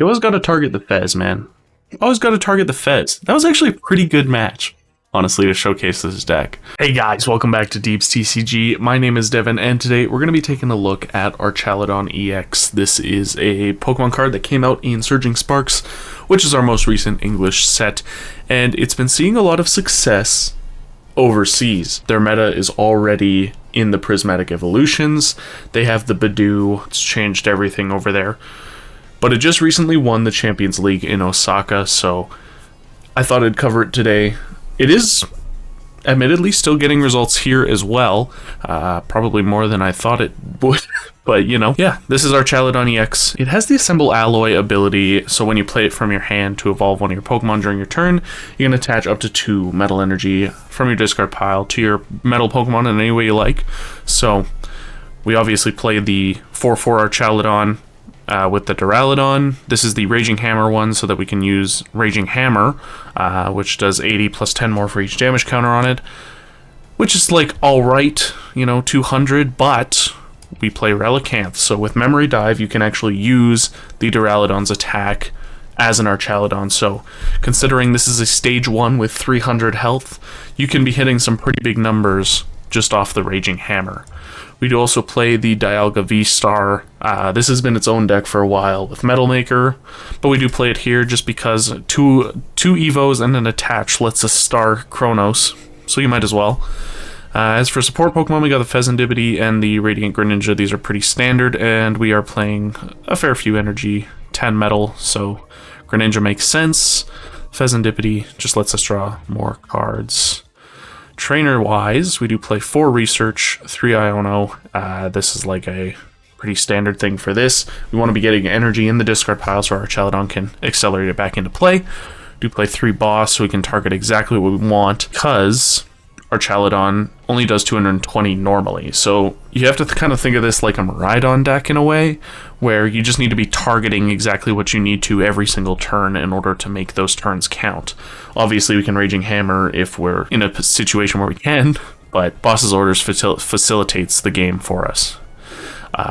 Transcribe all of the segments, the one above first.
You always got to target the Fez, man. Always got to target the Fez. That was actually a pretty good match, honestly, to showcase this deck. Hey guys, welcome back to Deep's TCG. My name is Devan, and today we're going to be taking a look at Archaludon EX. This is a Pokemon card that came out in Surging Sparks, which is our most recent English set, and it's been seeing a lot of success overseas. Their meta is already in the Prismatic Evolutions. They have the Bidoof. It's changed everything over there. But it just recently won the Champions League in Osaka, so I thought I'd cover it today. It is admittedly still getting results here as well, probably more than I thought it would, but you know, yeah, this is Archaludon EX. It has the Assemble Alloy ability, so when you play it from your hand to evolve one of your Pokemon during your turn, you can attach up to 2 metal energy from your discard pile to your metal Pokemon in any way you like. So we obviously play the 4/4 Archaludon with the Duraludon. This is the Raging Hammer one, so that we can use Raging Hammer, which does 80 plus 10 more for each damage counter on it, which is like alright, you know, 200, but we play Relicanth, so with Memory Dive you can actually use the Duraludon's attack as an Archaludon. So considering this is a stage 1 with 300 health, you can be hitting some pretty big numbers just off the Raging Hammer. We do also play the Dialga VSTAR. This has been its own deck for a while with Metal Maker, but we do play it here just because two Evos and an attach lets us star Chronos, so you might as well. As for support Pokemon, we got the Fezandipiti and the Radiant Greninja. These are pretty standard, and we are playing a fair few energy, 10 metal, so Greninja makes sense. Fezandipiti just lets us draw more cards. Trainer-wise, we do play 4 Research, 3 Iono. This is like a pretty standard thing for this. We want to be getting energy in the discard pile so our Archaludon can accelerate it back into play. Do play 3 Boss so we can target exactly what we want, because Archaludon only does 220 normally. So you have to kind of think of this like a Miraidon deck in a way, where you just need to be targeting exactly what you need to every single turn in order to make those turns count. Obviously we can Raging Hammer if we're in a situation where we can, but Boss's Orders facilitates the game for us.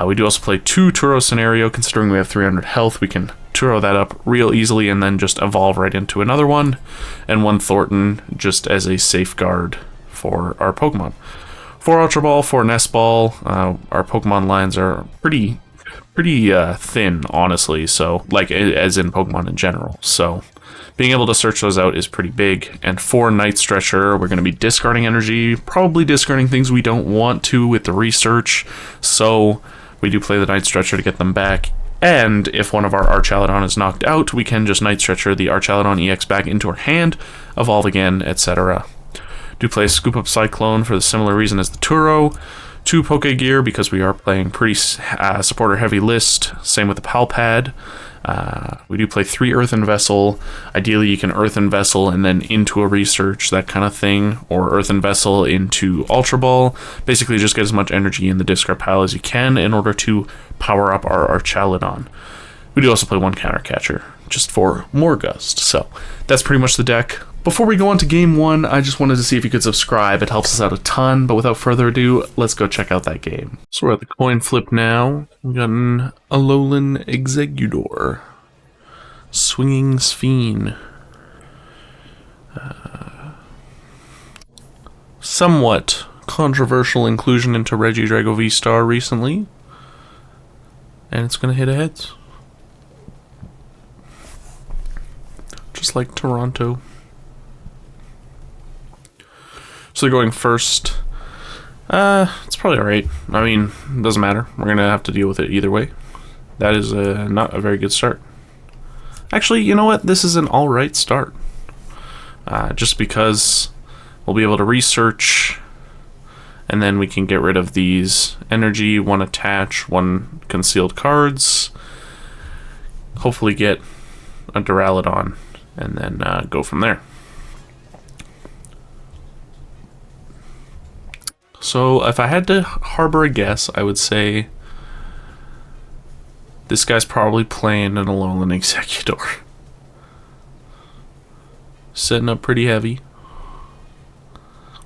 We do also play 2 Turo Scenario. Considering we have 300 health, we can Turo that up real easily and then just evolve right into another one, and 1 Thornton just as a safeguard for our Pokemon. 4 Ultra Ball, 4 Nest Ball. Our Pokemon lines are pretty thin, honestly, so like as in Pokemon in general, so being able to search those out is pretty big. And 4 Night Stretcher. We're going to be discarding energy, probably discarding things we don't want to with the research, so we do play the Night Stretcher to get them back. And if one of our Archaludon is knocked out, we can just Night Stretcher the Archaludon EX back into our hand, evolve again, etc. Do play Scoop Up Cyclone for the similar reason as the Turo. 2 Pokegear because we are playing pretty supporter heavy list. Same with the Palpad. We do play 3 Earthen Vessel. Ideally you can Earthen Vessel and then into a Research, that kind of thing, or Earthen Vessel into Ultra Ball. Basically just get as much energy in the discard pile as you can in order to power up our Archaludon. We do also play 1 Counter Catcher just for more gust. So that's pretty much the deck. Before we go on to game 1, I just wanted to see if you could subscribe. It helps us out a ton, but without further ado, let's go check out that game. So we're at the coin flip now. We got an Alolan Exeggutor. Swinging Sphene. Somewhat controversial inclusion into Regidrago VSTAR recently. And it's going to hit a heads. Just like Toronto. So they're going first. It's probably alright. I mean, it doesn't matter. We're going to have to deal with it either way. That is not a very good start. Actually, you know what? This is an alright start. Just because we'll be able to research, and then we can get rid of these energy, 1 attach, 1 concealed cards. Hopefully get a Duraludon, and then go from there. So if I had to harbor a guess, I would say this guy's probably playing an Alolan Exeggutor. Setting up pretty heavy.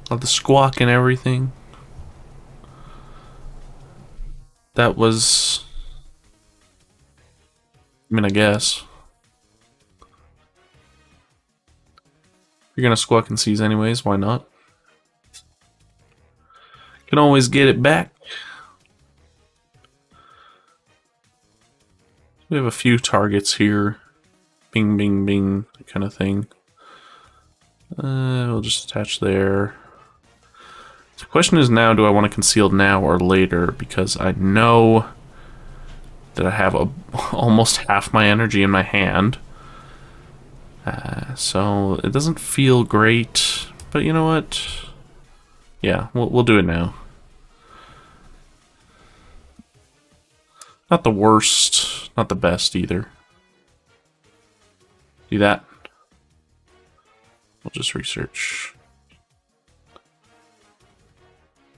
Love the squawk and everything. That was... I mean, I guess. You're gonna squawk and seize anyways, why not? Can always get it back. We have a few targets here. Bing, bing, bing, that kind of thing. We'll just attach there. The question is now, do I want to conceal now or later? Because I know that I have almost half my energy in my hand. So it doesn't feel great, but you know what? Yeah, we'll do it now. Not the worst, not the best either. Do that. We'll just research.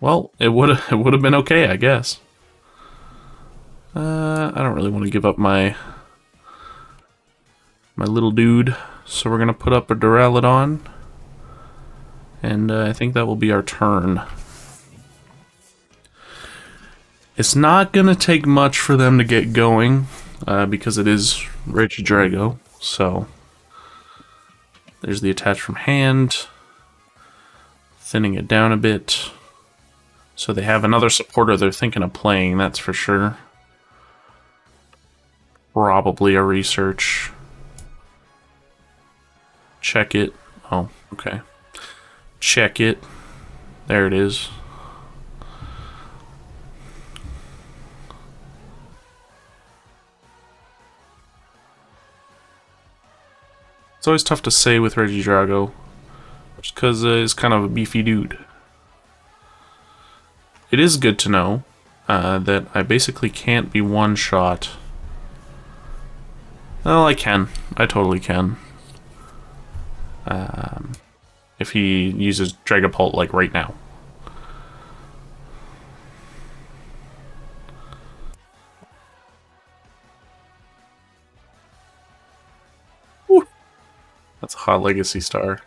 Well, it would have been okay, I guess. I don't really want to give up my little dude, so we're gonna put up a Duraludon, and I think that will be our turn. It's not gonna take much for them to get going, because it is Regidrago, so there's the attach from hand, thinning it down a bit, so they have another supporter they're thinking of playing, that's for sure. Probably a research. Check it. Oh, okay. Check it. There it is. It's always tough to say with Regidrago, just because it's kind of a beefy dude. It is good to know that I basically can't be one-shot. Well, I can. I totally can. If he uses Dragapult, like, right now. Woo. That's a hot legacy star.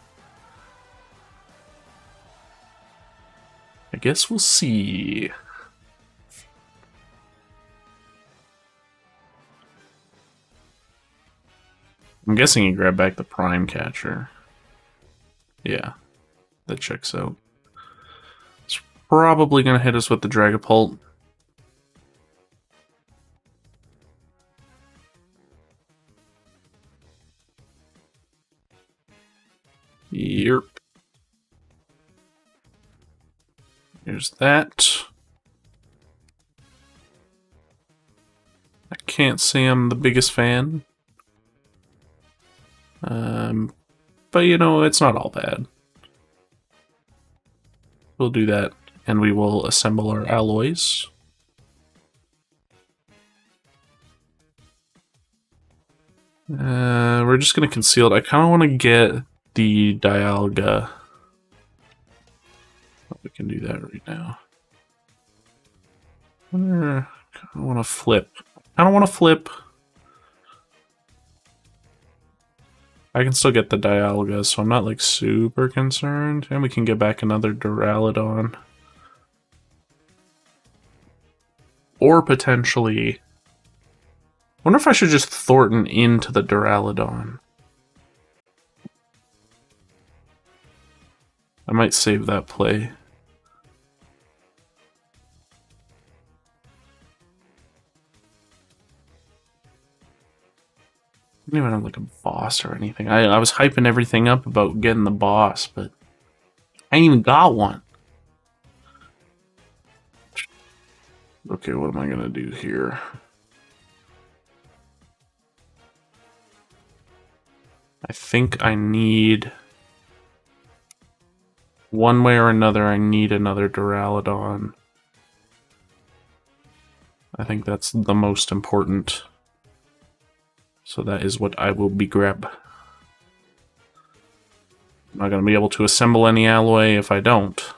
I guess we'll see. I'm guessing he grabbed back the Prime Catcher. Yeah, that checks out. It's probably going to hit us with the Dragapult. Yep. Here's that. I can't say I'm the biggest fan. But you know, it's not all bad. We'll do that, and we will assemble our alloys. We're just gonna conceal it. I kind of want to get the Dialga. We can do that right now. I want to flip. I don't want to flip. I can still get the Dialga, so I'm not like super concerned. And we can get back another Duraludon. Or potentially... I wonder if I should just Thornton into the Duraludon. I might save that play. I didn't even have like a boss or anything. I was hyping everything up about getting the boss, but I ain't even got one. Okay, what am I gonna do here? I think I need... One way or another, I need another Duraludon. I think that's the most important. So that is what I will be grab. I'm not going to be able to assemble any alloy if I don't.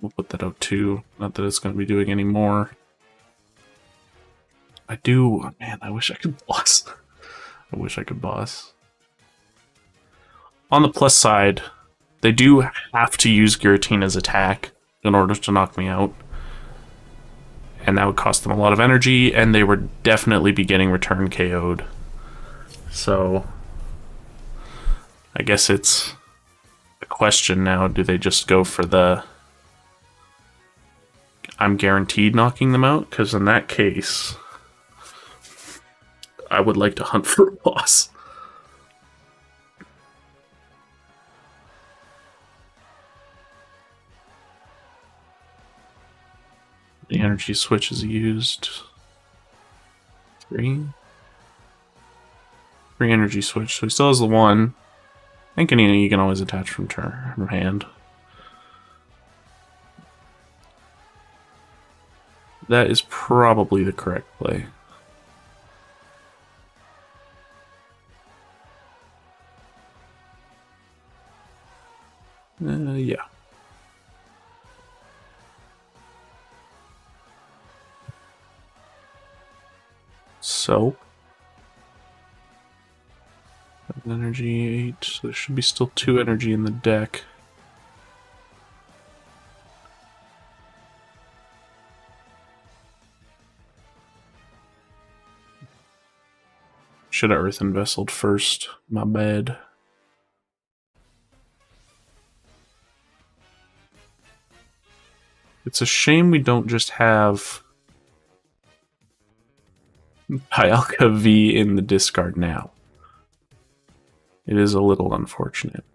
We'll put that out too. Not that it's going to be doing any more. I do... Man, I wish I could boss. I wish I could boss. On the plus side, they do have to use Giratina's attack in order to knock me out. And that would cost them a lot of energy, and they would definitely be getting return KO'd. So, I guess it's a question now. Do they just go for the I'm guaranteed knocking them out? Because in that case, I would like to hunt for a loss. The energy switch is used. Three energy switch. So he still has the one. I think you can always attach from turn or hand. That is probably the correct play. Yeah. So, energy 8. So there should be still 2 energy in the deck. Should have Earthen Vesseled first. My bad. It's a shame we don't just have Dialga V in the discard now. It is a little unfortunate.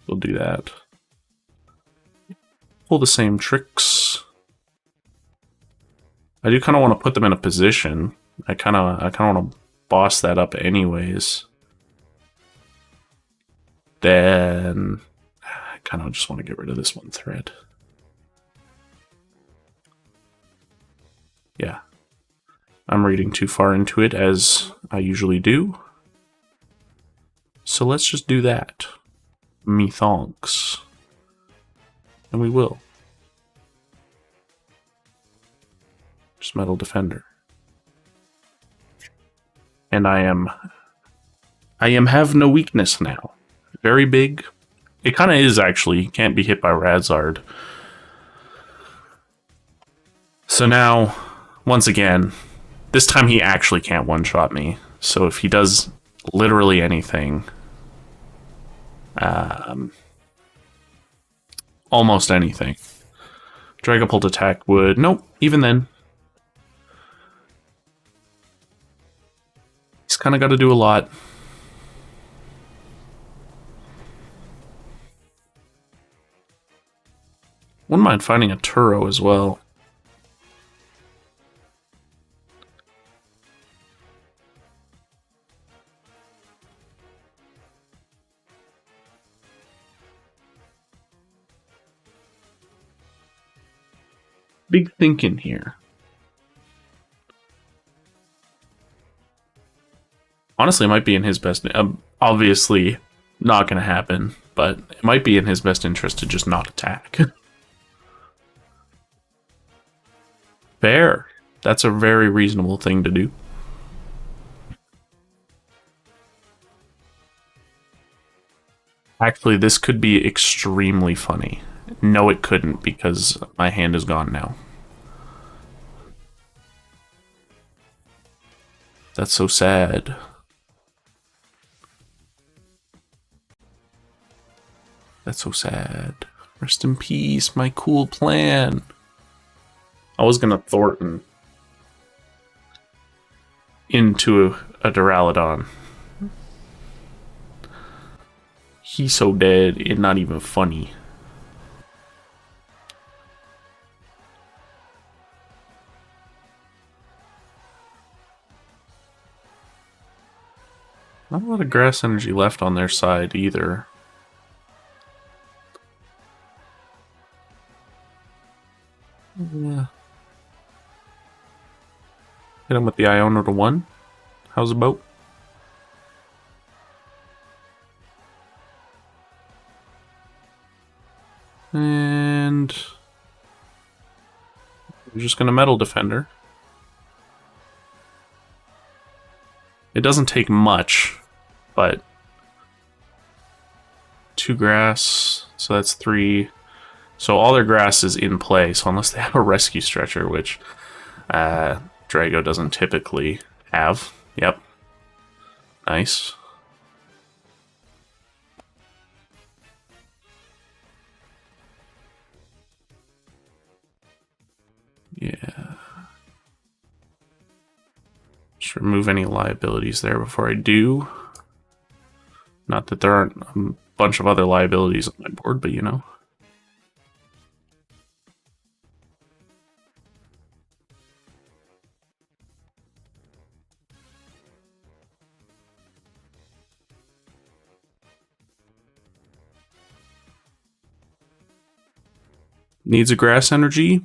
We'll do that. Pull the same tricks. I do kind of want to put them in a position. I kind of want to boss that up anyways. Then I kind of just want to get rid of this one thread. Yeah. I'm reading too far into it, as I usually do. So let's just do that. Methonks. And we will. Just Metal Defender. And I am have no weakness now. Very big. It kind of is, actually. Can't be hit by Radzard. So now, once again, this time he actually can't one-shot me. So if he does literally anything, almost anything, Dragapult attack would... Nope, even then. He's kind of got to do a lot. Wouldn't mind finding a Turo as well. Big thinking here. Honestly, it might be in his best... obviously, not going to happen, but it might be in his best interest to just not attack. Fair. That's a very reasonable thing to do. Actually, this could be extremely funny. No, it couldn't, because my hand is gone now. That's so sad. That's so sad. Rest in peace, my cool plan. I was gonna Thornton into a Duraludon. He's so dead, it's not even funny. Not a lot of grass energy left on their side either. Yeah. Hit him with the Iono to 1. How's the boat? And we're just gonna Metal Defender. It doesn't take much, but 2 grass, so that's 3. So all their grass is in play, so unless they have a rescue stretcher, which Drago doesn't typically have. Yep. Nice. Yeah. Just remove any liabilities there before I do. Not that there aren't a bunch of other liabilities on my board, but you know. Needs a grass energy.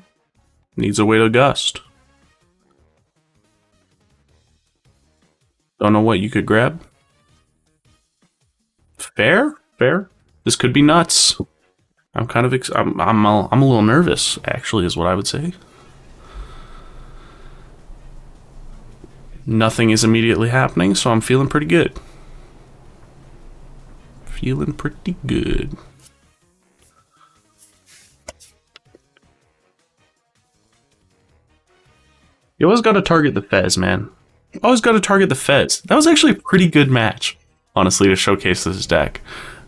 Needs a way to gust. Don't know what you could grab. Fair, fair. This could be nuts. I'm kind of I'm a little nervous, actually, is what I would say. Nothing is immediately happening, so I'm feeling pretty good. Feeling pretty good. You always got to target the Fez, man. Always got to target the Fez. That was actually a pretty good match, honestly, to showcase this deck.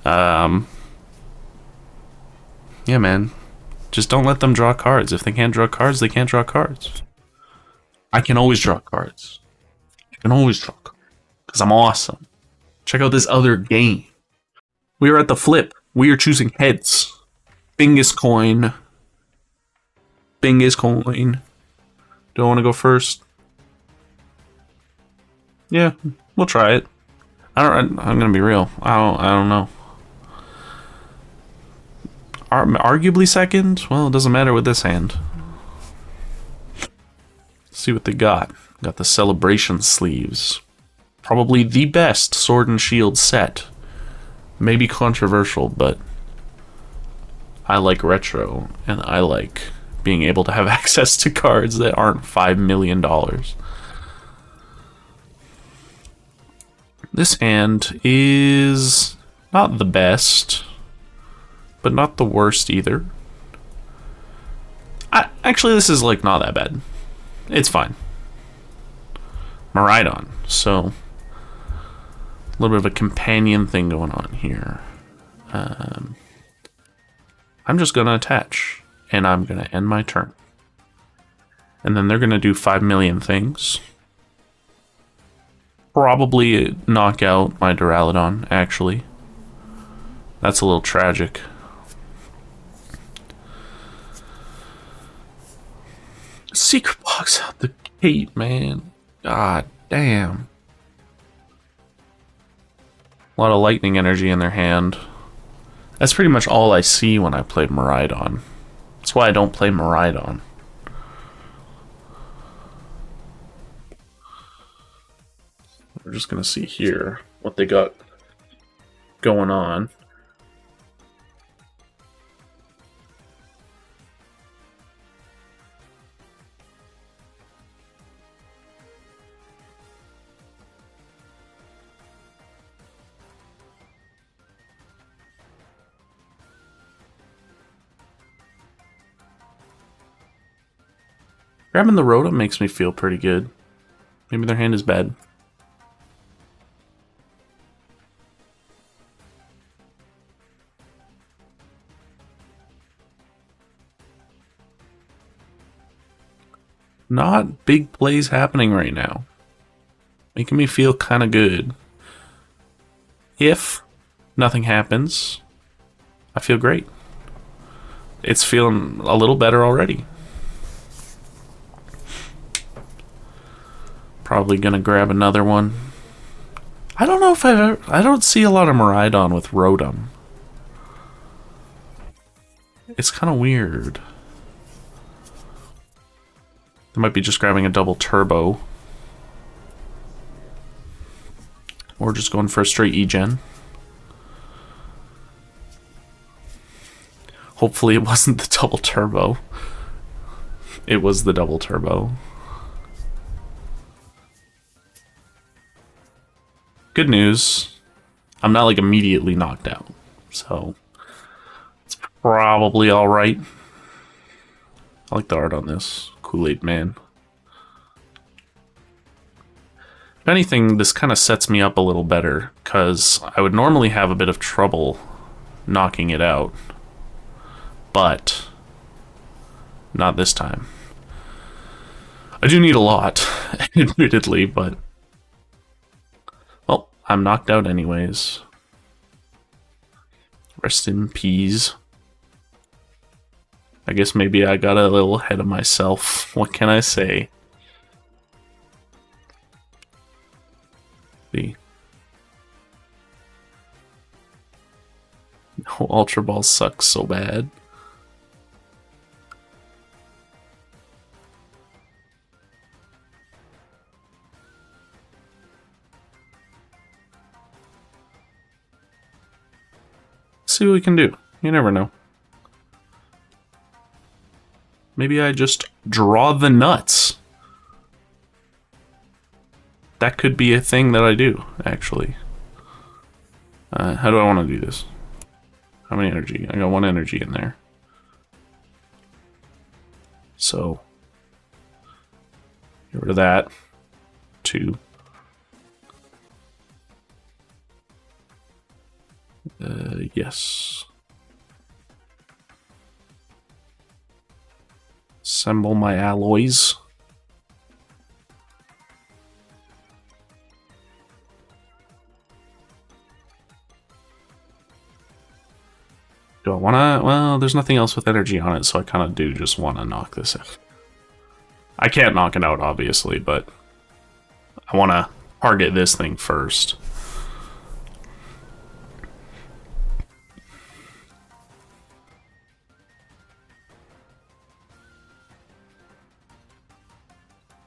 Yeah, man. Just don't let them draw cards. If they can't draw cards, they can't draw cards. I can always draw cards. I can always draw cards. Because I'm awesome. Check out this other game. We are at the flip. We are choosing heads. Bingus coin. Bingus coin. Do I want to go first? Yeah, we'll try it. I'm gonna be real. I don't know. Arguably second? Well, it doesn't matter with this hand. Let's see what they got. Got the celebration sleeves. Probably the best sword and shield set. Maybe controversial, but I like retro, and I like being able to have access to cards that aren't $5 million. This hand is not the best, but not the worst either. Actually, this is like not that bad. It's fine. Miraidon, so a little bit of a companion thing going on here. I'm just gonna attach, and I'm gonna end my turn. And then they're gonna do 5 million things. Probably knock out my Archaludon, actually. That's a little tragic. Secret box out the gate, man. God damn. A lot of lightning energy in their hand. That's pretty much all I see when I play Miraidon. That's why I don't play Miraidon. We're just gonna see here what they got going on. Grabbing the Rotom makes me feel pretty good. Maybe their hand is bad. Not big plays happening right now. Making me feel kind of good. If nothing happens, I feel great. It's feeling a little better already. Probably gonna grab another one. I don't know if I don't see a lot of Miraidon with Rotom. It's kind of weird. They might be just grabbing a double turbo. Or just going for a straight E-Gen. Hopefully it wasn't the double turbo. It was the double turbo. Good news. I'm not like immediately knocked out. So it's probably alright. I like the art on this. Kool-Aid Man. If anything, this kind of sets me up a little better, because I would normally have a bit of trouble knocking it out. But not this time. I do need a lot, admittedly, but... Well, I'm knocked out anyways. Rest in peace. I guess maybe I got a little ahead of myself. What can I say? The no, Ultra Ball sucks so bad. See what we can do. You never know. Maybe I just draw the nuts. That could be a thing that I do, actually. How do I want to do this? How many energy? I got 1 energy in there. So, get rid of that. 2. Yes. Assemble my alloys. Do I wanna? Well, there's nothing else with energy on it, so I kind of do just want to knock this out. I can't knock it out, obviously, but I want to target this thing first.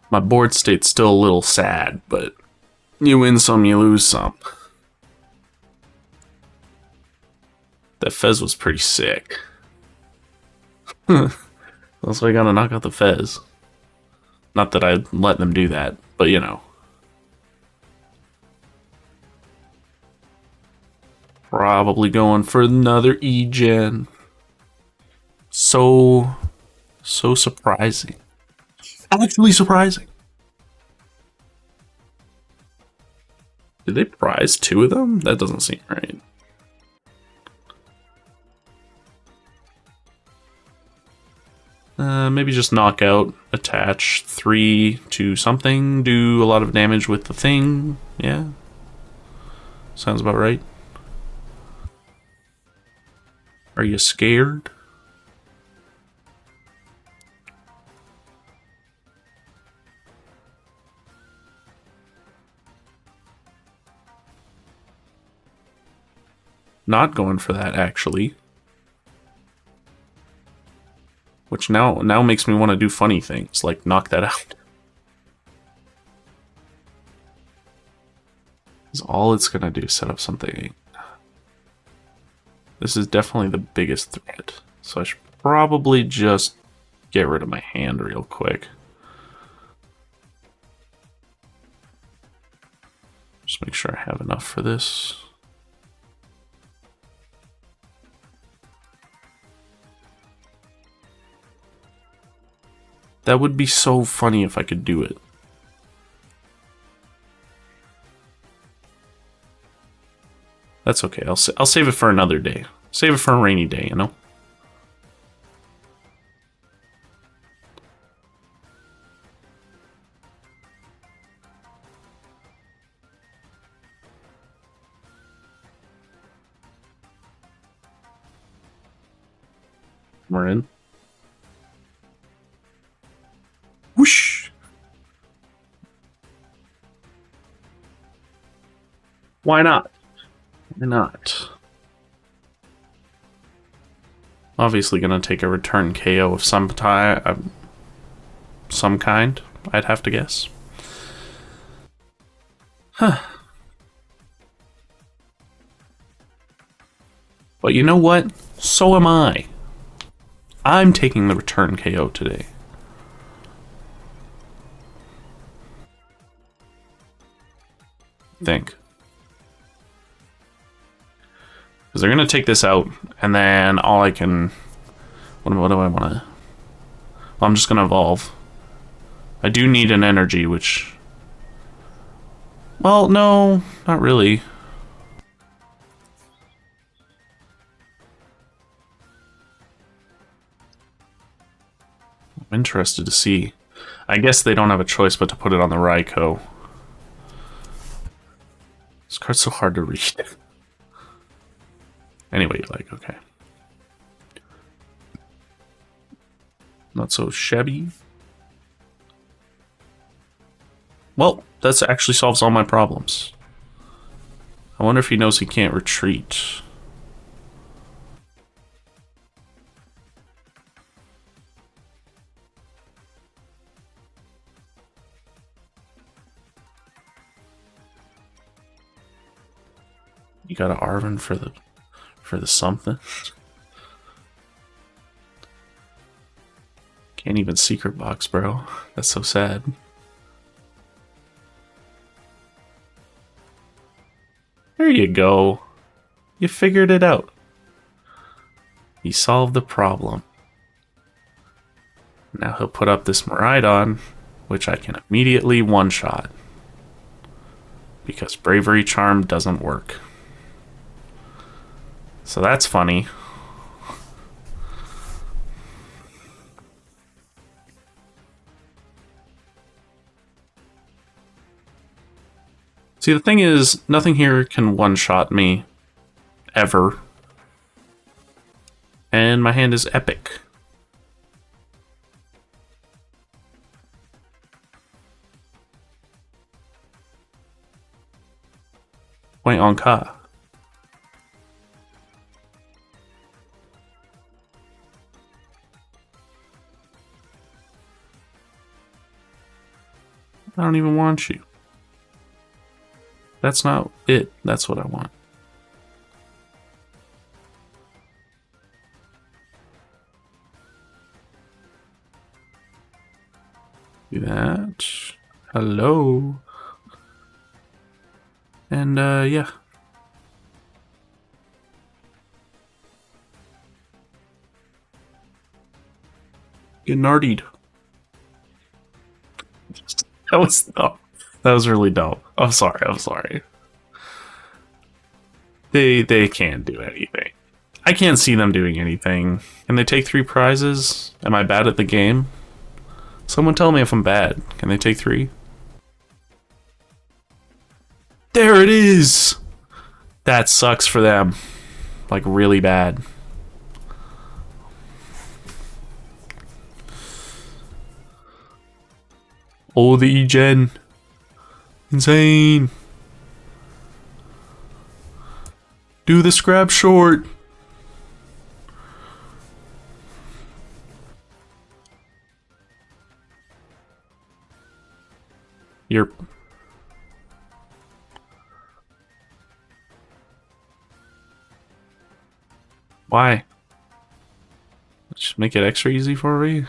My board state's still a little sad, but you win some, you lose some. That Fez was pretty sick. That's why I gotta knock out the Fez. Not that I'd let them do that, but you know. Probably going for another E-Gen. So surprising. Actually surprising. Did they prize 2 of them? That doesn't seem right. Maybe just knock out, attach 3 to something, do a lot of damage with the thing. Yeah. Sounds about right. Are you scared? Not going for that, actually. Which now makes me want to do funny things, like knock that out. Is all it's gonna do, set up something. This is definitely the biggest threat, so I should probably just get rid of my hand real quick. Just make sure I have enough for this. That would be so funny if I could do it. That's okay. I'll save it for another day. Save it for a rainy day, you know? We're in. Whoosh! Why not? Why not? Obviously gonna take a return KO of some kind, I'd have to guess. Huh. But you know what? So am I. I'm taking the return KO today. Think. Because they're going to take this out, and then all I can... What do I want to... Well, I'm just going to evolve. I do need an energy, which... Well, no, not really. I'm interested to see. I guess they don't have a choice but to put it on the Raikou. This card's so hard to read. Anyway, like, okay. Not so shabby. Well, that actually solves all my problems. I wonder if he knows he can't retreat. You got a Arven for the something. Can't even secret box, bro. That's so sad. There you go. You figured it out. He solved the problem. Now he'll put up this Miraidon, which I can immediately one-shot. Because Bravery Charm doesn't work. So that's funny. See, the thing is, nothing here can one-shot me. Ever. And my hand is epic. Point on Ka. I don't even want you. That's not it. That's what I want. Do that. Hello. And, yeah. Get nardied. That was dumb. That was really dumb. I'm sorry. I'm sorry. They can't do anything. I can't see them doing anything. Can they take 3 prizes? Am I bad at the game? Someone tell me if I'm bad. Can they take 3? There it is! That sucks for them. Like, really bad. Oh, the E-Gen. Insane. Do the scrap short. You're... Why? Just make it extra easy for me?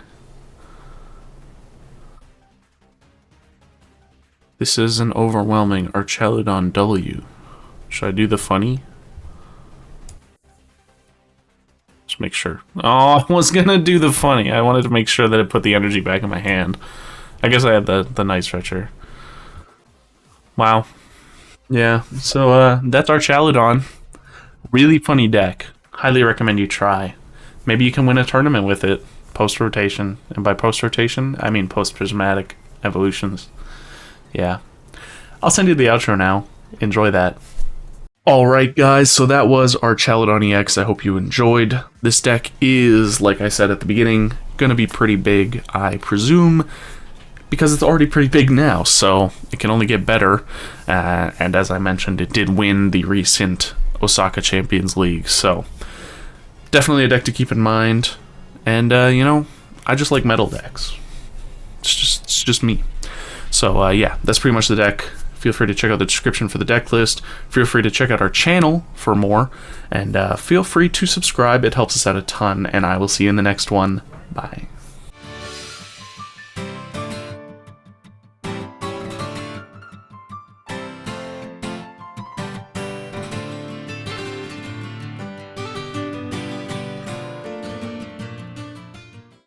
This is an overwhelming Archaludon W. Should I do the funny? Just make sure. Oh, I was gonna do the funny. I wanted to make sure that it put the energy back in my hand. I guess I had the Night Stretcher. Wow. Yeah, so that's Archaludon. Really funny deck. Highly recommend you try. Maybe you can win a tournament with it. Post-rotation. And by post-rotation, I mean post-prismatic evolutions. Yeah. I'll send you the outro now. Enjoy that. Alright guys, so that was Archaludon EX. I hope you enjoyed. This deck is, like I said at the beginning, gonna be pretty big, I presume, because it's already pretty big now, so it can only get better. And as I mentioned, it did win the recent Osaka Champions League, so definitely a deck to keep in mind. And, you know, I just like metal decks. It's just me. So, yeah, that's pretty much the deck. Feel free to check out the description for the deck list. Feel free to check out our channel for more. And feel free to subscribe. It helps us out a ton. And I will see you in the next one. Bye.